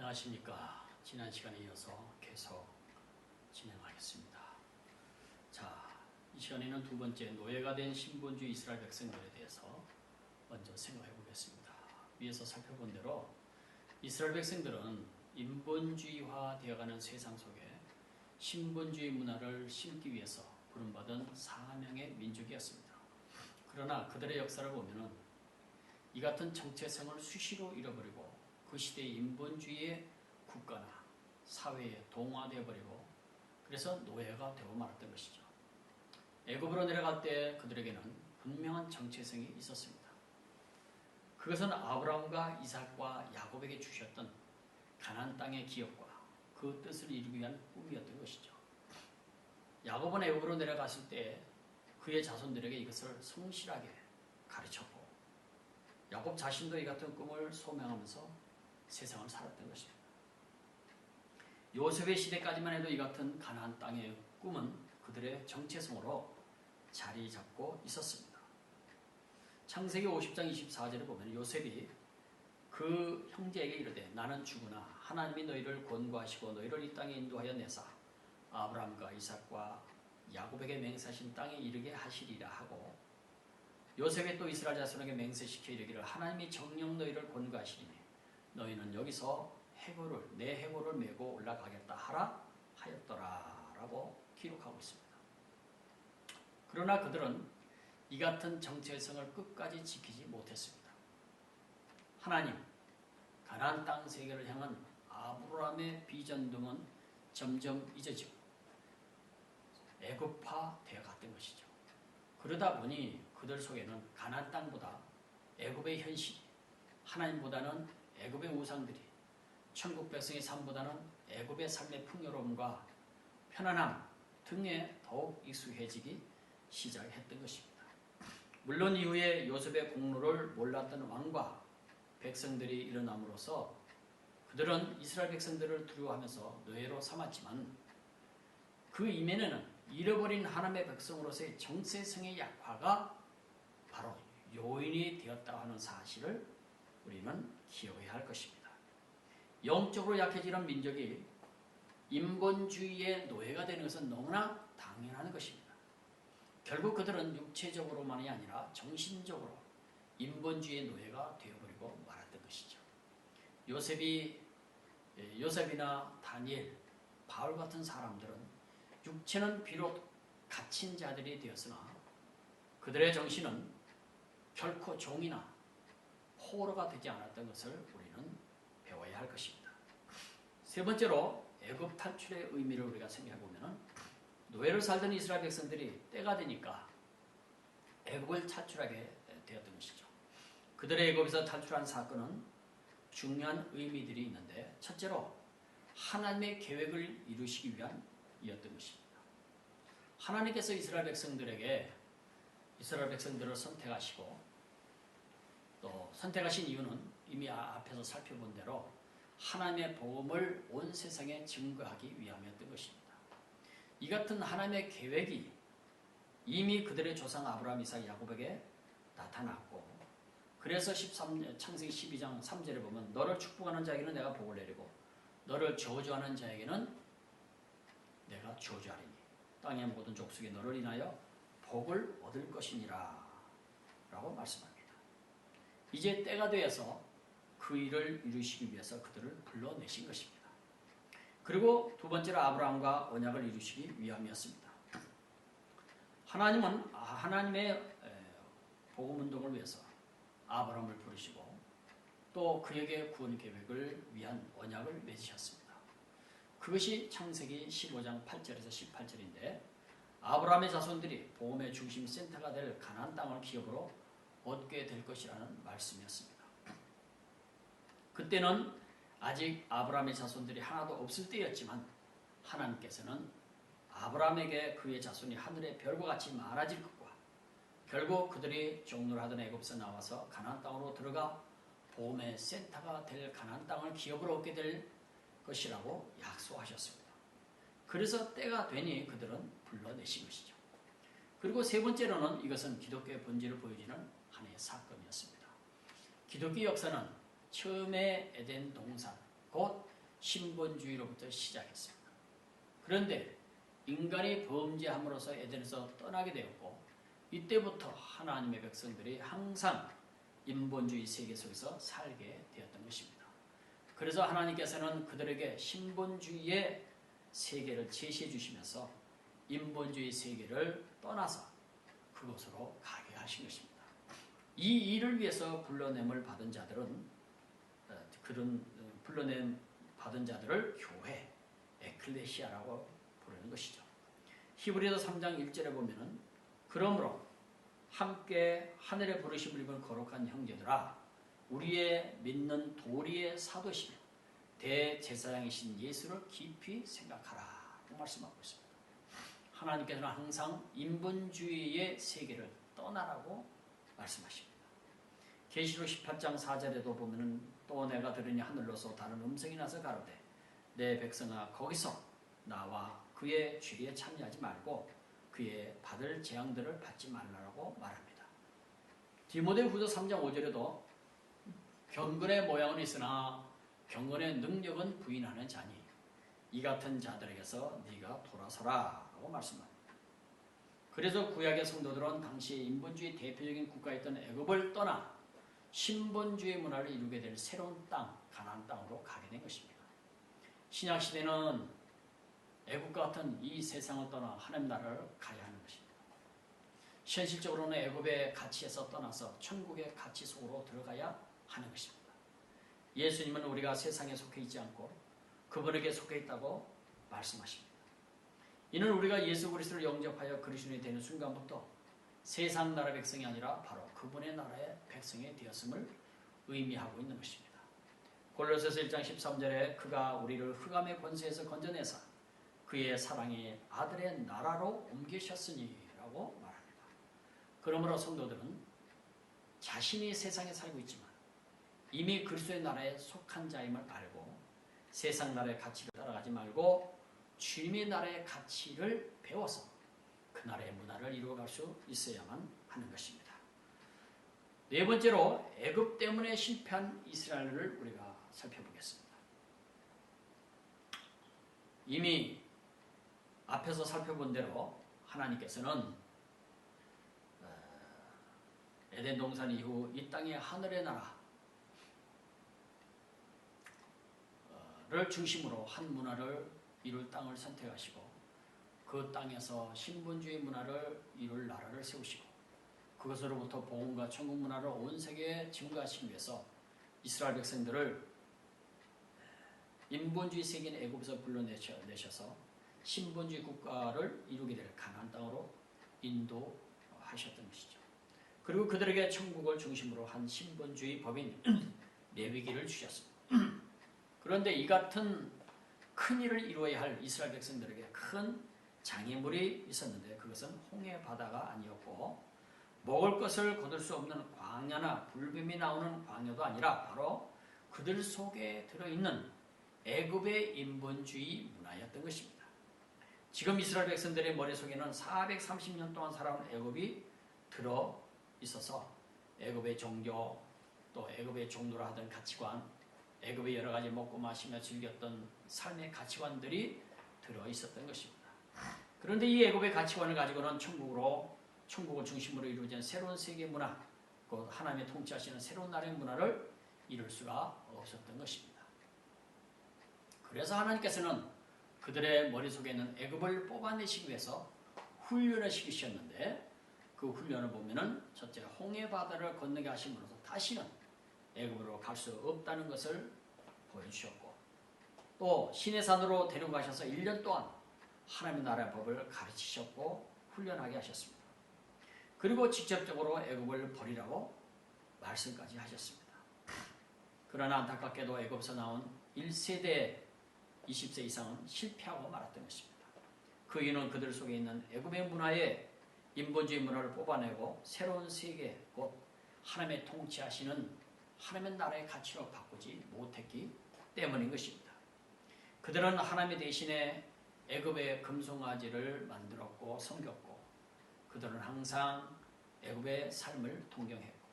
안녕하십니까. 지난 시간에 이어서 계속 진행하겠습니다. 자, 이 시간에는 두 번째 노예가 된 신본주의 이스라엘 백성들에 대해서 먼저 생각해 보겠습니다. 위에서 살펴본 대로 이스라엘 백성들은 인본주의화 되어가는 세상 속에 신본주의 문화를 심기 위해서 부름받은 사명의 민족이었습니다. 그러나 그들의 역사를 보면은 이 같은 정체성을 수시로 잃어버리고 그 시대의 인본주의의 국가나 사회에 동화되어 버리고 그래서 노예가 되고 말았던 것이죠. 애굽으로 내려갈 때 그들에게는 분명한 정체성이 있었습니다. 그것은 아브라함과 이삭과 야곱에게 주셨던 가나안 땅의 기업과 그 뜻을 이루기 위한 꿈이었던 것이죠. 야곱은 애굽으로 내려갔을 때 그의 자손들에게 이것을 성실하게 가르쳤고 야곱 자신도 이 같은 꿈을 소명하면서 세상을 살았던 것입니다. 요셉의 시대까지만 해도 이 같은 가나안 땅의 꿈은 그들의 정체성으로 자리 잡고 있었습니다. 창세기 50장 24절에 보면 요셉이 그 형제에게 이르되 나는 죽으나 하나님이 너희를 권고하시고 너희를 이 땅에 인도하여 내사 아브라함과 이삭과 야곱에게 맹세하신 땅에 이르게 하시리라 하고 요셉이 또 이스라엘 자손에게 맹세시켜 이르기를 하나님이 정녕 너희를 권고하시리니 너희는 여기서 내 해골을 메고 올라가겠다 하라 하였더라 라고 기록하고 있습니다. 그러나 그들은 이 같은 정체성을 끝까지 지키지 못했습니다. 하나님, 가나안 땅 세계를 향한 아브라함의 비전 등은 점점 잊어지고 애굽화 되어갔던 것이죠. 그러다 보니 그들 속에는 가나안 땅보다 애굽의 현실이 하나님보다는 애굽의 우상들이 천국 백성의 삶보다는 애굽의 삶의 풍요로움과 편안함 등에 더욱 익숙해지기 시작했던 것입니다. 물론 이후에 요셉의 공로를 몰랐던 왕과 백성들이 일어남으로써 그들은 이스라엘 백성들을 두려워하면서 노예로 삼았지만 그 이면에는 잃어버린 하나님의 백성으로서의 정체성의 약화가 바로 요인이 되었다고 하는 사실을 우리는 기억해야 할 것입니다. 영적으로 약해지는 민족이 인본주의의 노예가 되는 것은 너무나 당연한 것입니다. 결국 그들은 육체적으로만이 아니라 정신적으로 인본주의의 노예가 되어버리고 말았던 것이죠. 요셉이나 다니엘, 바울 같은 사람들은 육체는 비록 갇힌 자들이 되었으나 그들의 정신은 결코 종이나 포로가 되지 않았던 것을 우리는 배워야 할 것입니다. 세 번째로 애굽 탈출의 의미를 우리가 생각해 보면 노예로 살던 이스라엘 백성들이 때가 되니까 애굽을 탈출하게 되었던 것이죠. 그들의 애굽에서 탈출한 사건은 중요한 의미들이 있는데 첫째로 하나님의 계획을 이루시기 위한 이었던 것입니다. 하나님께서 이스라엘 백성들을 선택하시고 또 선택하신 이유는 이미 앞에서 살펴본 대로 하나님의 복음을 온 세상에 증거하기 위함이었던 것입니다. 이 같은 하나님의 계획이 이미 그들의 조상 아브라함, 이삭, 야곱에게 나타났고 그래서 창세기 12장 3절에 보면 너를 축복하는 자에게는 내가 복을 내리고 너를 저주하는 자에게는 내가 저주하리니 땅의 모든 족속이 너를 인하여 복을 얻을 것이니라 라고 말씀합니다. 이제 때가 되어서 그 일을 이루시기 위해서 그들을 불러내신 것입니다. 그리고 두 번째로 아브라함과 언약을 이루시기 위함이었습니다. 하나님은 하나님의 복음운동을 위해서 아브라함을 부르시고 또 그에게 구원 계획을 위한 언약을 맺으셨습니다. 그것이 창세기 15장 8절에서 18절인데 아브라함의 자손들이 복음의 중심 센터가 될 가나안 땅을 기업으로 얻게 될 것이라는 말씀이었습니다. 그때는 아직 아브라함의 자손들이 하나도 없을 때였지만 하나님께서는 아브라함에게 그의 자손이 하늘의 별과 같이 많아질 것과 결국 그들이 종노하던 애굽에서 나와서 가나안 땅으로 들어가 복음의 센터가 될 가나안 땅을 기업으로 얻게 될 것이라고 약속하셨습니다. 그래서 때가 되니 그들은 불러내신 것이죠. 그리고 세 번째로는 이것은 기독교의 본질을 보여주는 하나의 사건이었습니다. 기독교 역사는 처음에 에덴 동산, 곧 신본주의로부터 시작했습니다. 그런데 인간이 범죄함으로써 에덴에서 떠나게 되었고 이때부터 하나님의 백성들이 항상 인본주의 세계 속에서 살게 되었던 것입니다. 그래서 하나님께서는 그들에게 신본주의의 세계를 제시해 주시면서 인본주의 세계를 떠나서 그곳으로 가게 하신 것입니다. 이 일을 위해서 불러냄을 받은 자들은 그런 불러냄 받은 자들을 교회, 에클레시아라고 부르는 것이죠. 히브리서 3장 1절에 보면은 그러므로 함께 하늘의 부르심을 입은 거룩한 형제들아 우리의 믿는 도리의 사도시며 대제사장이신 예수를 깊이 생각하라 라고 말씀하고 있습니다. 하나님께서는 항상 인본주의의 세계를 떠나라고 말씀하십니다. 계시록 18장 4절에도 보면은 또 내가 들으니 하늘로서 다른 음성이 나서 가로되 내 백성아 거기서 나와 그의 주리에 참여하지 말고 그의 받을 재앙들을 받지 말라고 말합니다. 디모데후서 3장 5절에도 경건의 모양은 있으나 경건의 능력은 부인하는 자니 이 같은 자들에게서 네가 돌아서라 라고 말씀합니다. 그래서 구약의 성도들은 당시 인본주의 대표적인 국가였던 애굽을 떠나 신본주의 문화를 이루게 될 새로운 땅, 가나안 땅으로 가게 된 것입니다. 신약시대는 애굽과 같은 이 세상을 떠나 하나님 나라를 가야 하는 것입니다. 현실적으로는 애굽의 가치에서 떠나서 천국의 가치 속으로 들어가야 하는 것입니다. 예수님은 우리가 세상에 속해 있지 않고 그분에게 속해 있다고 말씀하십니다. 이는 우리가 예수 그리스도를 영접하여 그리스도인이 되는 순간부터 세상 나라 백성이 아니라 바로 그분의 나라의 백성이 되었음을 의미하고 있는 것입니다. 골로새서 1장 13절에 그가 우리를 흑암의 권세에서 건져내사 그의 사랑의 아들의 나라로 옮기셨으니 라고 말합니다. 그러므로 성도들은 자신이 세상에 살고 있지만 이미 그리스도의 나라에 속한 자임을 알고 세상 나라의 가치를 따라가지 말고 주님의 나라의 가치를 배워서 그 나라의 문화를 이루어갈 수 있어야만 하는 것입니다. 네 번째로 애굽 때문에 실패한 이스라엘을 우리가 살펴보겠습니다. 이미 앞에서 살펴본 대로 하나님께서는 에덴 동산 이후 이 땅의 하늘의 나라를 중심으로 한 문화를 이룰 땅을 선택하시고 그 땅에서 신본주의 문화를 이룰 나라를 세우시고 그것으로부터 복음과 천국 문화를 온 세계에 증거하시기 위해서 이스라엘 백성들을 인본주의 세계인 애굽에서 불러내셔서 신본주의 국가를 이루게 될 가나안 땅으로 인도하셨던 것이죠. 그리고 그들에게 천국을 중심으로 한 신본주의 법인 레위기를 주셨습니다. 그런데 이 같은 큰 일을 이루어야 할 이스라엘 백성들에게 큰 장애물이 있었는데 그것은 홍해 바다가 아니었고 먹을 것을 거둘 수 없는 광야나 불뱀이 나오는 광야도 아니라 바로 그들 속에 들어있는 애굽의 인본주의 문화였던 것입니다. 지금 이스라엘 백성들의 머릿속에는 430년 동안 살아온 애굽이 들어 있어서 애굽의 종교 또 애굽의 종로라 하던 가치관 애굽의 여러 가지 먹고 마시며 즐겼던 삶의 가치관들이 들어 있었던 것입니다. 그런데 이 애굽의 가치관을 가지고는 천국을 중심으로 이루어진 새로운 세계 문화, 곧 하나님의 통치하시는 새로운 나라의 문화를 이룰 수가 없었던 것입니다. 그래서 하나님께서는 그들의 머릿속에 있는 애굽을 뽑아내시기 위해서 훈련을 시키셨는데 그 훈련을 보면은 첫째 홍해 바다를 건너게 하심으로써 다시는 애굽으로 갈 수 없다는 것을 보여주셨고 또 시내산으로 데려가셔서 1년 동안 하나님의 나라의 법을 가르치셨고 훈련하게 하셨습니다. 그리고 직접적으로 애굽을 버리라고 말씀까지 하셨습니다. 그러나 안타깝게도 애굽에서 나온 1세대 20세 이상은 실패하고 말았던 것입니다. 그 이유는 그들 속에 있는 애굽의 문화에 인본주의 문화를 뽑아내고 새로운 세계 곧 하나님의 통치하시는 하나님의 나라의 가치로 바꾸지 못했기 때문인 것입니다. 그들은 하나님 대신에 애굽의 금송아지를 만들었고 섬겼고 그들은 항상 애굽의 삶을 동경했고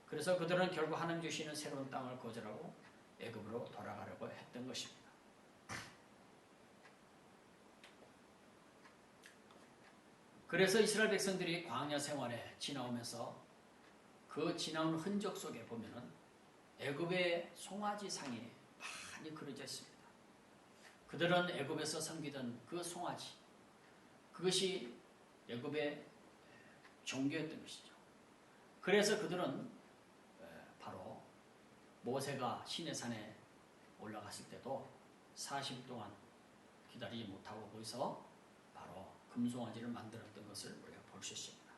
그래서 그들은 결국 하나님 주시는 새로운 땅을 거절하고 애굽으로 돌아가려고 했던 것입니다. 그래서 이스라엘 백성들이 광야 생활에 지나오면서 그 지나온 흔적 속에 보면은 애굽의 송아지 상이 많이 그려져 있습니다. 그들은 애굽에서 섬기던 그 송아지, 그것이 애굽의 종교였던 것이죠. 그래서 그들은 바로 모세가 시내산에 올라갔을 때도 40일 동안 기다리지 못하고 거기서 바로 금송아지를 만들었던 것을 우리가 볼 수 있습니다.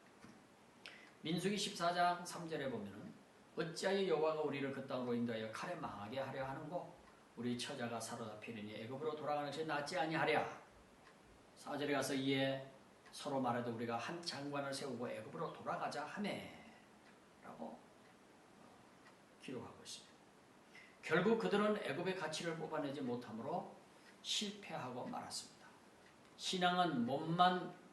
민수기 14장 3절에 보면은 어찌하여 여호와가 우리를 그 땅으로 인도하여 칼에 망하게 하려 하는고 우리 처자가 사로잡히려니 애굽으로 돌아가는 것이 낫지 아니하랴. 4절에 가서 이에 서로 말해도 우리가 한 장관을 세우고 애굽으로 돌아가자 하매 라고 기록하고 있습니다. 결국 그들은 애굽의 가치를 뽑아내지 못함으로 실패하고 말았습니다. 신앙은 몸만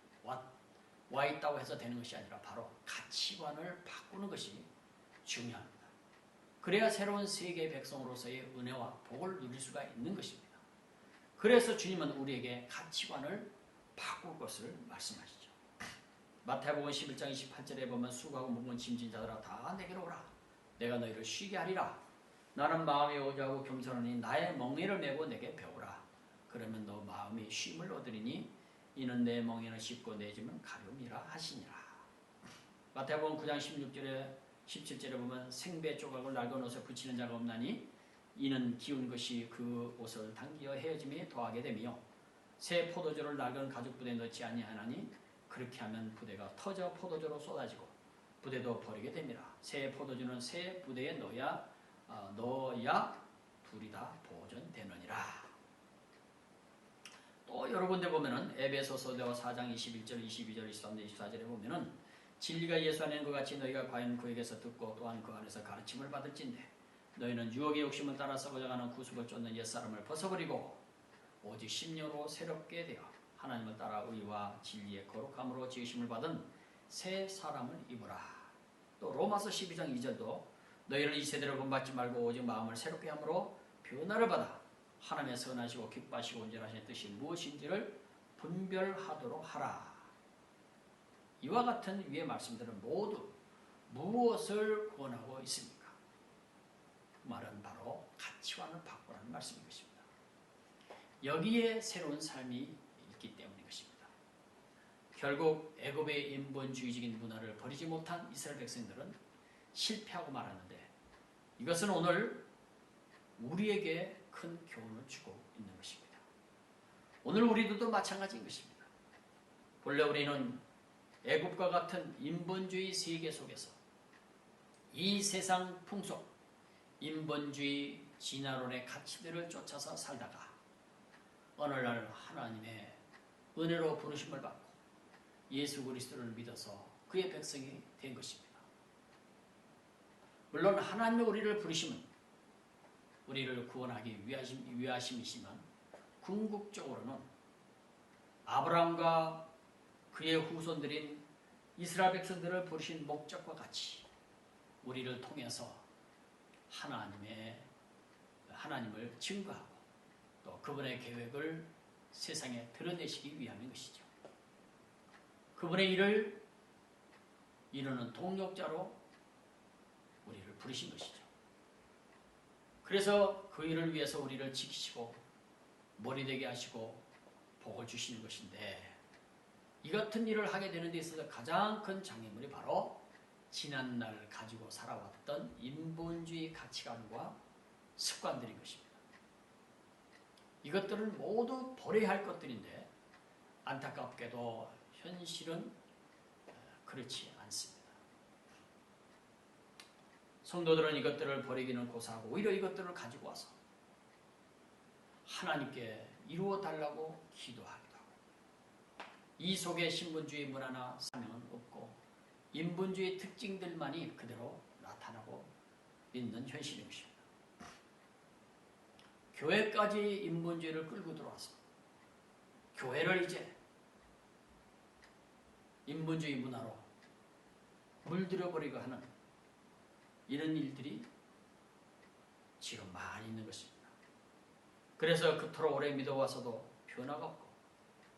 와 있다고 해서 되는 것이 아니라 바로 가치관을 바꾸는 것이 중요합니다. 그래야 새로운 세계의 백성으로서의 은혜와 복을 누릴 수가 있는 것입니다. 그래서 주님은 우리에게 가치관을 바꿀 것을 말씀하시죠. 마태복음 11장 28절에 보면 수고하고 무거운 짐진 자들아 다 내게로 오라. 내가 너희를 쉬게 하리라. 나는 마음이 오지하고 겸손하니 나의 멍에를 메고 내게 배우라. 그러면 너 마음이 쉼을 얻으리니 이는 내 멍에는 쉽고 내 짐은 가벼움이라 하시니라. 마태복음 9장 16절에 17절에 보면 생배 조각을 낡은 옷에 붙이는 자가 없나니 이는 기운 것이 그 옷을 당기어 헤어짐이 더하게 되며 새 포도주를 낡은 가죽 부대에 넣지 아니하나니 그렇게 하면 부대가 터져 포도주로 쏟아지고 부대도 버리게 됩니다. 새 포도주는 새 부대에 넣어야 둘이 다 보존되느니라. 또 여러 군데 보면은 에베소서 4장 21절, 22절, 23절, 24절에 보면은 진리가 예수 안에 있는 것 같이 너희가 과연 그에게서 듣고 또한 그 안에서 가르침을 받을진대 너희는 유혹의 욕심을 따라 썩어져가는 구습을 쫓는 옛사람을 벗어버리고 오직 심령으로 새롭게 되어 하나님을 따라 의와 진리의 거룩함으로 지으심을 받은 새 사람을 입으라. 또 로마서 12장 2절도 너희는 이 세대를 본받지 말고 오직 마음을 새롭게 함으로 변화를 받아 하나님의 선하시고 기뻐하시고 온전하신 뜻이 무엇인지를 분별하도록 하라. 이와 같은 위의 말씀들은 모두 무엇을 권하고 있습니까? 그 말은 바로 가치관을 바꾸라는 말씀인 것입니다. 여기에 새로운 삶이 있기 때문인 것입니다. 결국 애굽의 인본주의적인 문화를 버리지 못한 이스라엘 백성들은 실패하고 말았는데 이것은 오늘 우리에게 큰 교훈을 주고 있는 것입니다. 오늘 우리들도 마찬가지인 것입니다. 본래 우리는 애굽과 같은 인본주의 세계 속에서 이 세상 풍속, 인본주의 진화론의 가치들을 쫓아서 살다가 어느 날 하나님의 은혜로 부르심을 받고 예수 그리스도를 믿어서 그의 백성이 된 것입니다. 물론 하나님의 우리를 부르심은 우리를 구원하기 위하심이지만 궁극적으로는 아브라함과 그의 후손들인 이스라엘 백성들을 부르신 목적과 같이 우리를 통해서 하나님을 증거하고 또 그분의 계획을 세상에 드러내시기 위함인 것이죠. 그분의 일을 이루는 동력자로 우리를 부르신 것이죠. 그래서 그 일을 위해서 우리를 지키시고 머리 되게 하시고 복을 주시는 것인데 이 같은 일을 하게 되는 데 있어서 가장 큰 장애물이 바로 지난날 가지고 살아왔던 인본주의 가치관과 습관들인 것입니다. 이것들은 모두 버려야 할 것들인데 안타깝게도 현실은 그렇지 않습니다. 성도들은 이것들을 버리기는 고사하고 오히려 이것들을 가지고 와서 하나님께 이루어 달라고 기도하기도 하고 이 속에 신분주의 문화나 사명은 없고 인본주의 특징들만이 그대로 나타나고 있는 현실인 것입니다. 교회까지 인본주의를 끌고 들어와서 교회를 이제 인본주의 문화로 물들여버리고 하는 이런 일들이 지금 많이 있는 것입니다. 그래서 그토록 오래 믿어와서도 변화가 없고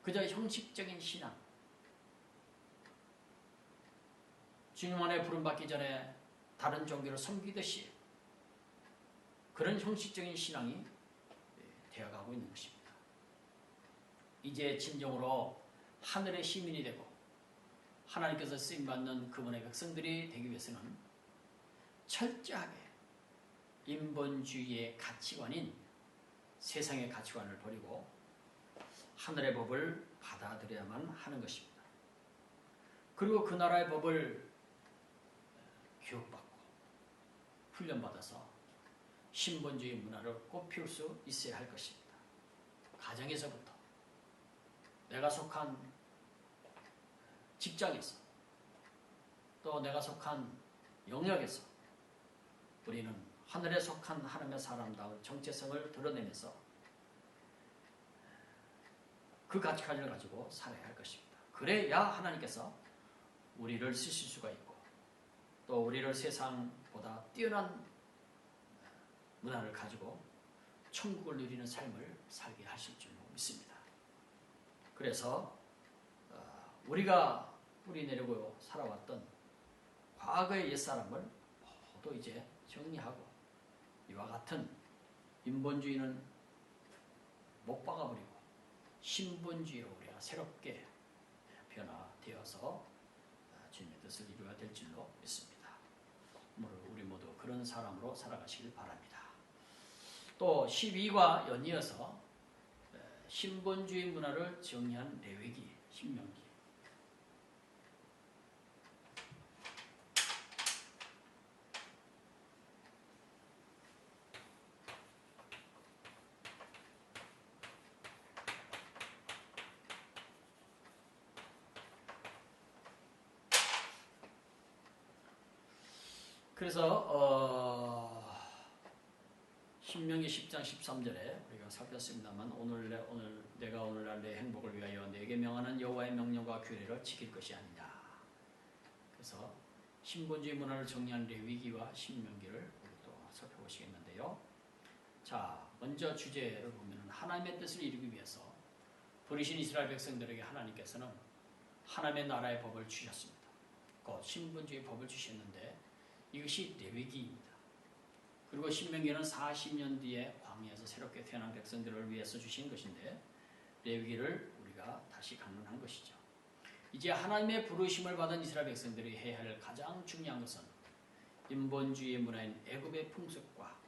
그저 형식적인 신앙, 주님 안에 부름받기 전에 다른 종교를 섬기듯이 그런 형식적인 신앙이 되어가고 있는 것입니다. 이제 진정으로 하늘의 시민이 되고 하나님께서 쓰임받는 그분의 백성들이 되기 위해서는 철저하게 인본주의의 가치관인 세상의 가치관을 버리고 하늘의 법을 받아들여야만 하는 것입니다. 그리고 그 나라의 법을 교육받고 훈련받아서 신본주의 문화를 꽃피울 수 있어야 할 것입니다. 가정에서부터, 내가 속한 직장에서, 또 내가 속한 영역에서 우리는 하늘에 속한 하나님의 사람다운 정체성을 드러내면서 그 가치관을 가지고 살아야 할 것입니다. 그래야 하나님께서 우리를 쓰실 수가 있고 또 우리를 세상보다 뛰어난 문화를 가지고 천국을 누리는 삶을 살게 하실 줄 믿습니다. 그래서 우리가 뿌리내리고 살아왔던 과거의 옛사람을 모두 이제 정리하고 이와 같은 인본주의는 못 박아버리고 신본주의로 우리가 새롭게 변화되어서 주님의 뜻을 이루어야 될 줄로 믿습니다. 우리 모두 그런 사람으로 살아가시길 바랍니다. 또 12과 연이어서 신본주의 문화를 정의한 레위기, 신명기. 그래서 신명기 10장 13절에 우리가 살폈습니다만 내가 오늘날 내 행복을 위하여 내게 명하는 여호와의 명령과 규례를 지킬 것이 아니냐. 그래서 신본주의 문화를 정리한 레위기와 신명기를 우리 또 살펴보시겠는데요. 자, 먼저 주제를 보면 하나님의 뜻을 이루기 위해서 부르신 이스라엘 백성들에게 하나님께서는 하나님의 나라의 법을 주셨습니다. 곧 신본주의 법을 주셨는데 이것이 레위기입니다. 그리고 신명기는 40년 뒤에 광야에서 새롭게 태어난 백성들을 위해서 주신 것인데 레위기를 우리가 다시 강론한 것이죠. 이제 하나님의 부르심을 받은 이스라엘 백성들이 해야 할 가장 중요한 것은 인본주의 문화인 애굽의 풍습과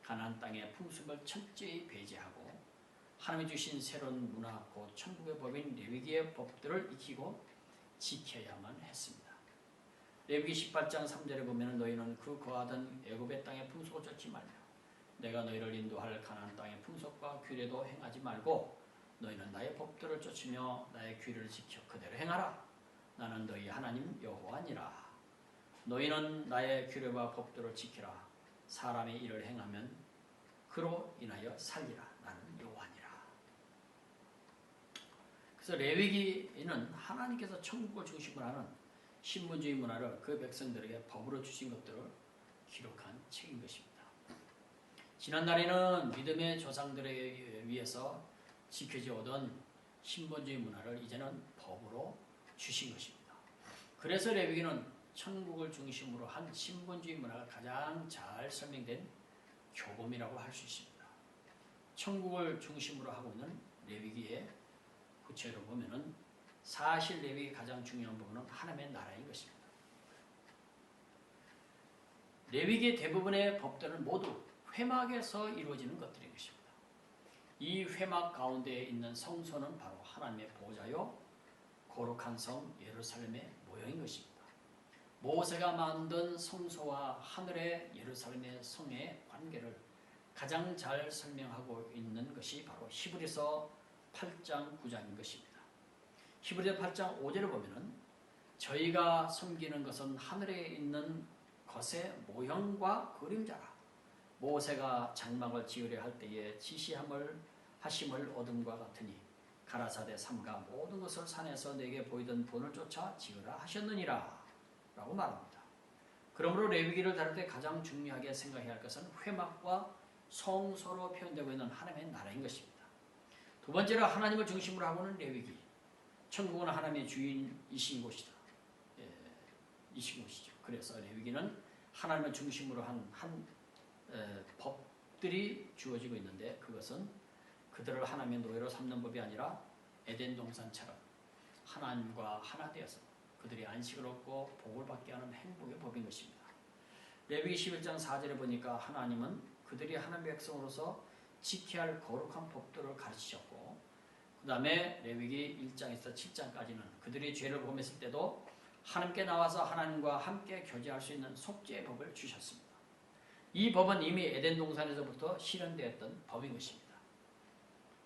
가나안 땅의 풍습을 철저히 배제하고 하나님이 주신 새로운 문화, 곧 천국의 법인 레위기의 법들을 익히고 지켜야만 했습니다. 레위기 18장 3절에 보면 너희는 그 거하던 애굽의 땅의 풍속을 쫓지 말며 내가 너희를 인도할 가나안 땅의 풍속과 규례도 행하지 말고 너희는 나의 법들을 쫓으며 나의 규례를 지켜 그대로 행하라. 나는 너희 하나님 여호와니라. 너희는 나의 규례와 법들을 지키라. 사람의 일을 행하면 그로 인하여 살리라. 나는 여호와니라. 그래서 레위기는 하나님께서 천국을 중심으로 하는 신본주의 문화를 그 백성들에게 법으로 주신 것들을 기록한 책인 것입니다. 지난날에는 믿음의 조상들에 위해서 지켜져 오던 신본주의 문화를 이제는 법으로 주신 것입니다. 그래서 레위기는 천국을 중심으로 한 신본주의 문화가 가장 잘 설명된 교범이라고 할 수 있습니다. 천국을 중심으로 하고 있는 레위기의 구체로 보면은 사실 레위기의 가장 중요한 부분은 하나님의 나라인 것입니다. 레위기의 대부분의 법들은 모두 회막에서 이루어지는 것들인 것입니다. 이 회막 가운데에 있는 성소는 바로 하나님의 보좌요 거룩한 성 예루살렘의 모형인 것입니다. 모세가 만든 성소와 하늘의 예루살렘의 성의 관계를 가장 잘 설명하고 있는 것이 바로 히브리서 8장 9장인 것입니다. 히브리서 8장 5절을 보면은 저희가 섬기는 것은 하늘에 있는 것의 모형과 그림자라. 모세가 장막을 지으려 할 때에 하심을 얻음과 같으니 가라사대 삼가 모든 것을 산에서 내게 보이던 본을 쫓아 지으라 하셨느니라 라고 말합니다. 그러므로 레위기를 다룰 때 가장 중요하게 생각해야 할 것은 회막과 성소로 표현되고 있는 하나님의 나라인 것입니다. 두 번째로 하나님을 중심으로 하고는 레위기. 천국은 하나님의 주인이신 곳이다. 이신 것이죠. 그래서 레위기는 하나님을 중심으로 한 법들이 주어지고 있는데 그것은 그들을 하나님의 노예로 삼는 법이 아니라 에덴 동산처럼 하나님과 하나 되어서 그들이 안식을 얻고 복을 받게 하는 행복의 법인 것입니다. 레위기 11장 4절에 보니까 하나님은 그들이 하나님의 백성으로서 지켜야 할 거룩한 법들을 가르치셨고 그 다음에 레위기 1장에서 7장까지는 그들이 죄를 범했을 때도 하나님께 나와서 하나님과 함께 교제할 수 있는 속죄의 법을 주셨습니다. 이 법은 이미 에덴 동산에서부터 실현되었던 법인 것입니다.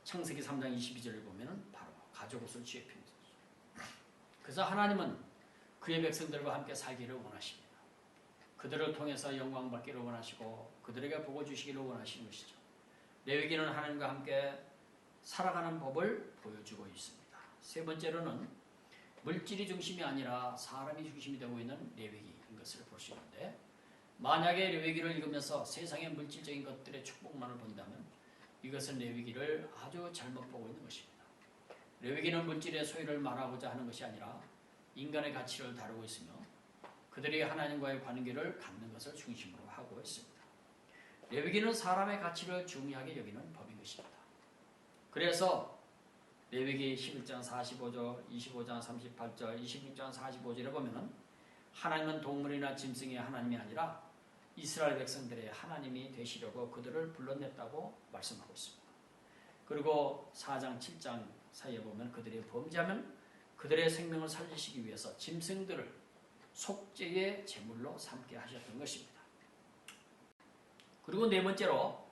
창세기 3장 22절을 보면 바로 가죽옷을 취해 입힌 것이죠. 그래서 하나님은 그의 백성들과 함께 살기를 원하십니다. 그들을 통해서 영광 받기를 원하시고 그들에게 복을 주시기를 원하시는 것이죠. 레위기는 하나님과 함께 살아가는 법을 보여주고 있습니다. 세 번째로는 물질이 중심이 아니라 사람이 중심이 되고 있는 레위기인 것을 볼 수 있는데 만약에 레위기를 읽으면서 세상의 물질적인 것들의 축복만을 본다면 이것은 레위기를 아주 잘못 보고 있는 것입니다. 레위기는 물질의 소유를 말하고자 하는 것이 아니라 인간의 가치를 다루고 있으며 그들이 하나님과의 관계를 갖는 것을 중심으로 하고 있습니다. 레위기는 사람의 가치를 중요하게 여기는 법인 것입니다. 그래서 레위기 11장 45절, 25장 38절, 26장 45절에 보면은 하나님은 동물이나 짐승의 하나님이 아니라 이스라엘 백성들의 하나님이 되시려고 그들을 불러냈다고 말씀하고 있습니다. 그리고 4장 7장 사이에 보면 그들이 범죄하면 그들의 생명을 살리시기 위해서 짐승들을 속죄의 제물로 삼게 하셨던 것입니다. 그리고 네 번째로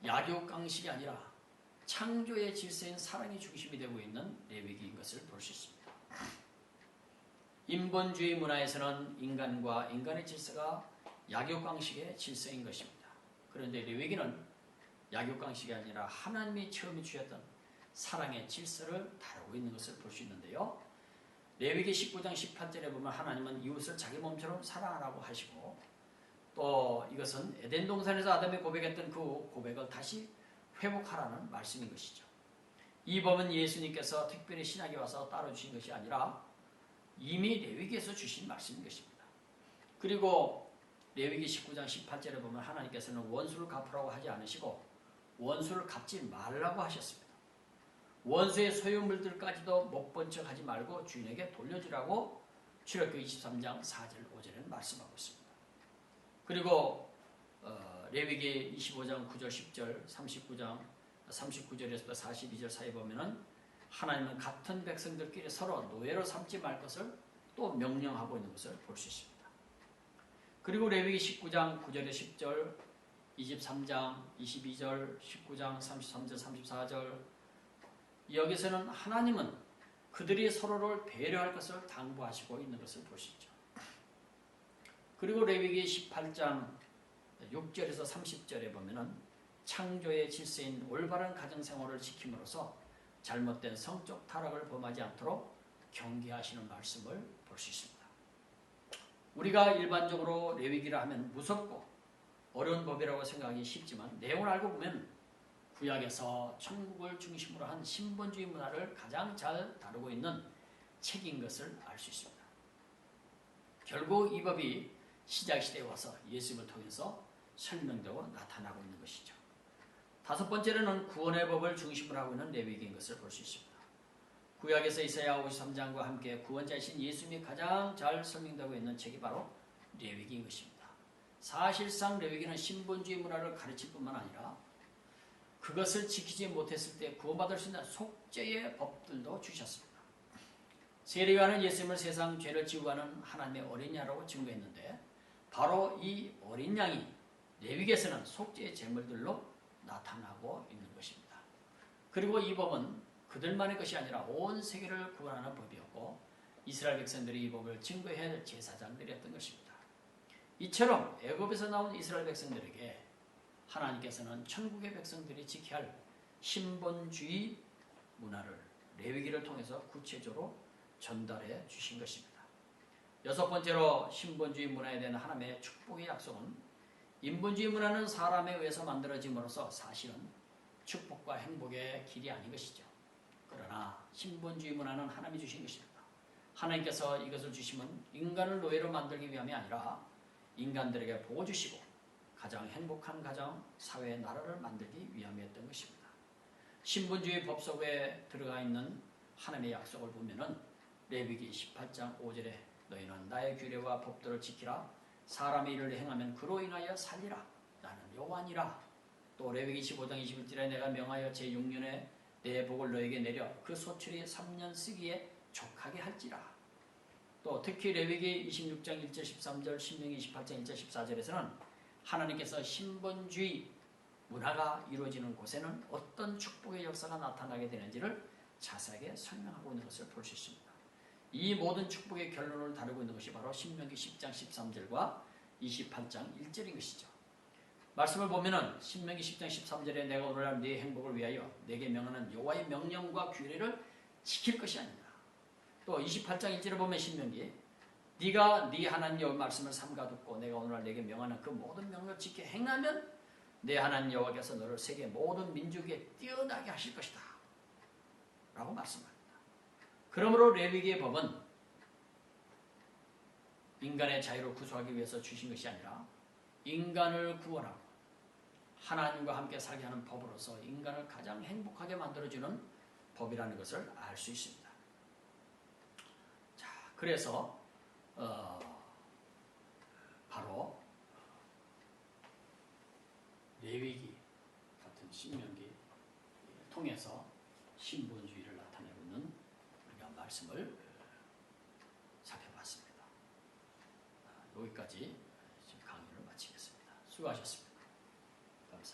약육강식이 아니라 창조의 질서인 사랑이 중심이 되고 있는 레위기인 것을 볼 수 있습니다. 인본주의 문화에서는 인간과 인간의 질서가 약육강식의 질서인 것입니다. 그런데 레위기는 약육강식이 아니라 하나님이 처음에 주셨던 사랑의 질서를 다루고 있는 것을 볼 수 있는데요. 레위기 19장 18절에 보면 하나님은 이웃을 자기 몸처럼 사랑하라고 하시고 또 이것은 에덴 동산에서 아담이 고백했던 그 고백을 다시 회복하라는 말씀인 것이죠. 이 법은 예수님께서 특별히 신약에 와서 따로 주신 것이 아니라 이미 레위기에서 주신 말씀인 것입니다. 그리고 레위기 19장 18절에 보면 하나님께서는 원수를 갚으라고 하지 않으시고 원수를 갚지 말라고 하셨습니다. 원수의 소유물들까지도 못 본 척 하지 말고 주인에게 돌려주라고 출애굽기 23장 4절 5절에는 말씀하고 있습니다. 그리고 레위기 25장 9절 10절 39절에서 42절 사이에 보면은 하나님은 같은 백성들끼리 서로 노예로 삼지 말 것을 또 명령하고 있는 것을 볼 수 있습니다. 그리고 레위기 19장 9절에 10절 23장 22절 19장 33절 34절 여기서는 하나님은 그들이 서로를 배려할 것을 당부하시고 있는 것을 볼 수 있죠. 그리고 레위기 18장 6절에서 30절에 보면은 창조의 질서인 올바른 가정생활을 지킴으로써 잘못된 성적 타락을 범하지 않도록 경계하시는 말씀을 볼 수 있습니다. 우리가 일반적으로 레위기라 하면 무섭고 어려운 법이라고 생각하기 쉽지만 내용을 알고 보면 구약에서 천국을 중심으로 한 신본주의 문화를 가장 잘 다루고 있는 책인 것을 알 수 있습니다. 결국 이 법이 신약시대에 와서 예수님을 통해서 설명되고 나타나고 있는 것이죠. 다섯 번째로는 구원의 법을 중심으로 하고 있는 레위기인 것을 볼 수 있습니다. 구약에서 이사야 53장과 함께 구원자이신 예수님이 가장 잘 설명되고 있는 책이 바로 레위기인 것입니다. 사실상 레위기는 신본주의 문화를 가르칠 뿐만 아니라 그것을 지키지 못했을 때 구원받을 수 있는 속죄의 법들도 주셨습니다. 세례요한은 예수님을 세상 죄를 지우고 가는 하나님의 어린 양이라고 증거했는데 바로 이 어린 양이 레위기에서는 속죄의 제물들로 나타나고 있는 것입니다. 그리고 이 법은 그들만의 것이 아니라 온 세계를 구원하는 법이었고 이스라엘 백성들이 이 법을 증거해야 할 제사장들이었던 것입니다. 이처럼 애굽에서 나온 이스라엘 백성들에게 하나님께서는 천국의 백성들이 지켜야 할 신본주의 문화를 레위기를 통해서 구체적으로 전달해 주신 것입니다. 여섯 번째로 신본주의 문화에 대한 하나님의 축복의 약속은 인본주의 문화는 사람에 의해서 만들어짐으로써 사실은 축복과 행복의 길이 아닌 것이죠. 그러나 신본주의 문화는 하나님이 주신 것입니다. 하나님께서 이것을 주시면 인간을 노예로 만들기 위함이 아니라 인간들에게 복을 주시고 가장 행복한 가정, 사회, 나라를 만들기 위함이었던 것입니다. 신분주의 법 속에 들어가 있는 하나님의 약속을 보면은 레위기 18장 5절에 너희는 나의 규례와 법도를 지키라. 사람의 일을 행하면 그로 인하여 살리라. 나는 여호와니라. 또 레위기 15장 21절에 내가 명하여 제6년에 내 복을 너에게 내려 그 소출이 3년 쓰기에 족하게 할지라. 또 특히 레위기 26장 1절 13절, 신명기 28장 1절 14절에서는 하나님께서 신분주의 문화가 이루어지는 곳에는 어떤 축복의 역사가 나타나게 되는지를 자세하게 설명하고 있는 것을 볼 수 있습니다. 이 모든 축복의 결론을 다루고 있는 것이 바로 신명기 10장 13절과 28장 1절인 것이죠. 말씀을 보면은 신명기 10장 13절에 내가 오늘날 네 행복을 위하여 내게 명하는 여호와의 명령과 규례를 지킬 것이 아니라, 또 28장 1절에 보면 신명기 네가 네 하나님 여호와의 말씀을 삼가 듣고 내가 오늘날 내게 명하는 그 모든 명령을 지켜 행하면 내 하나님 여호와께서 너를 세계 모든 민족 위에 뛰어나게 하실 것이다 라고 말씀합니다. 그러므로 레위기의 법은 인간의 자유를 구속하기 위해서 주신 것이 아니라 인간을 구원하고 하나님과 함께 살게 하는 법으로서 인간을 가장 행복하게 만들어주는 법이라는 것을 알 수 있습니다. 자, 그래서 바로 레위기 같은 신명기 통해서 신분주의를 나타내고 있는 우리가 말씀을 살펴봤습니다. 여기까지 지금 강의를 마치겠습니다. 수고하셨습니다.